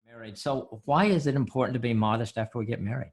Married. So why is it important to be modest after we get married?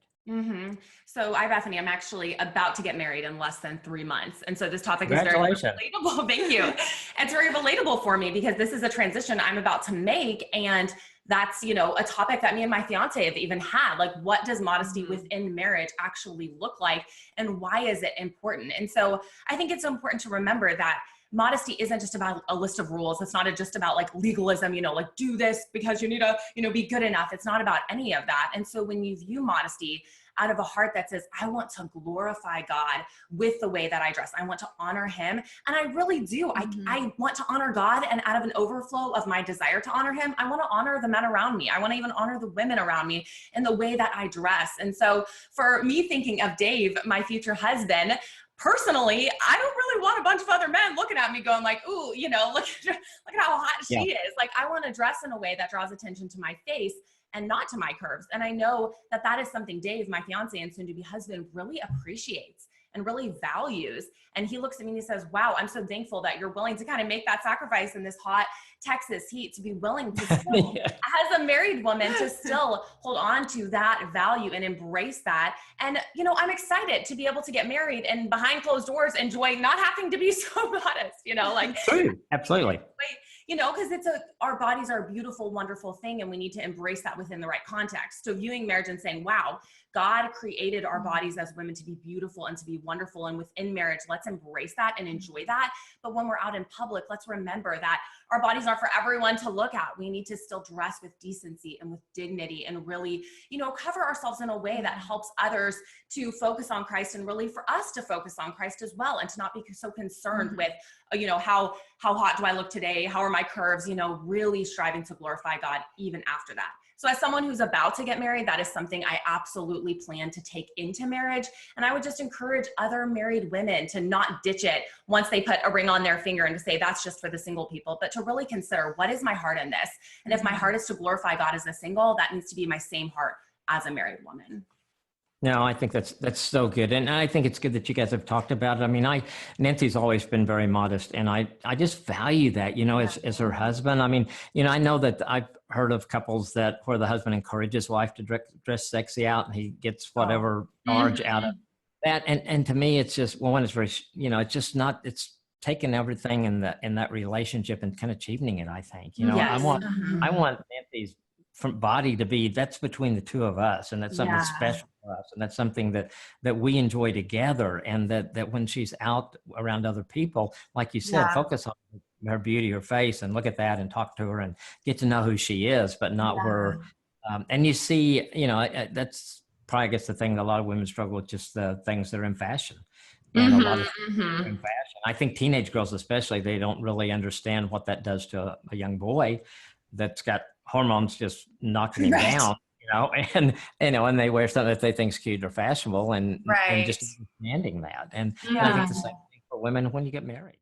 So Bethany, I'm actually about to get married in less than 3 months. And so this topic is very Congratulations. relatable. Thank you. It's very relatable for me because this is a transition I'm about to make. And that's, a topic that me and my fiance have even had. Like, what does modesty within marriage actually look like? And why is it important? And so I think it's important to remember that modesty isn't just about a list of rules. It's not just about like legalism, like do this because you need to, be good enough. It's not about any of that. And so when you view modesty out of a heart that says, I want to glorify God with the way that I dress. I want to honor him. And I really do. I want to honor God. And out of an overflow of my desire to honor him, I want to honor the men around me. I want to even honor the women around me in the way that I dress. And so for me thinking of Dave, my future husband, personally, I don't really want a bunch of other men looking at me going like, ooh, look at how hot she is. Like, I want to dress in a way that draws attention to my face and not to my curves. And I know that that is something Dave, my fiance and soon to be husband, really appreciates and really values. And he looks at me and he says, wow, I'm so thankful that you're willing to kind of make that sacrifice in this hot Texas heat, to be willing to still, as a married woman, to still hold on to that value and embrace that. And, I'm excited to be able to get married and behind closed doors, enjoy not having to be so modest, Absolutely. Because our bodies are a beautiful, wonderful thing, and we need to embrace that within the right context. So viewing marriage and saying, wow, God created our bodies as women to be beautiful and to be wonderful. And within marriage, let's embrace that and enjoy that. But when we're out in public, let's remember that our bodies are for everyone to look at. We need to still dress with decency and with dignity and really, cover ourselves in a way that helps others to focus on Christ, and really for us to focus on Christ as well, and to not be so concerned with, how hot do I look today? How are my curves? Really striving to glorify God even after that. So as someone who's about to get married, that is something I absolutely plan to take into marriage. And I would just encourage other married women to not ditch it once they put a ring on their finger and to say that's just for the single people, but to really consider, what is my heart in this? And if my heart is to glorify God as a single, that needs to be my same heart as a married woman. No, I think that's so good. And I think it's good that you guys have talked about it. I mean, Nancy's always been very modest, and I just value that, as her husband. I mean, I know that I've heard of couples where the husband encourages wife to dress sexy out, and he gets whatever charge out of that. And to me, it's just, well, when it's very, it's just not, it's taking everything in that relationship and kind of cheapening it, I think. I want Nancy's body to be, that's between the two of us, and that's something special for us, and that's something that we enjoy together, and that when she's out around other people, like you said, focus on her beauty, her face, and look at that and talk to her and get to know who she is, but not where and you see, that's probably, I guess, the thing that a lot of women struggle with, just the things that are in fashion. And a lot of things are in fashion. I think teenage girls especially, they don't really understand what that does to a young boy that's got hormones just knocking him down, and they wear something that they think is cute or fashionable, and just understanding that. And I think the same thing for women when you get married.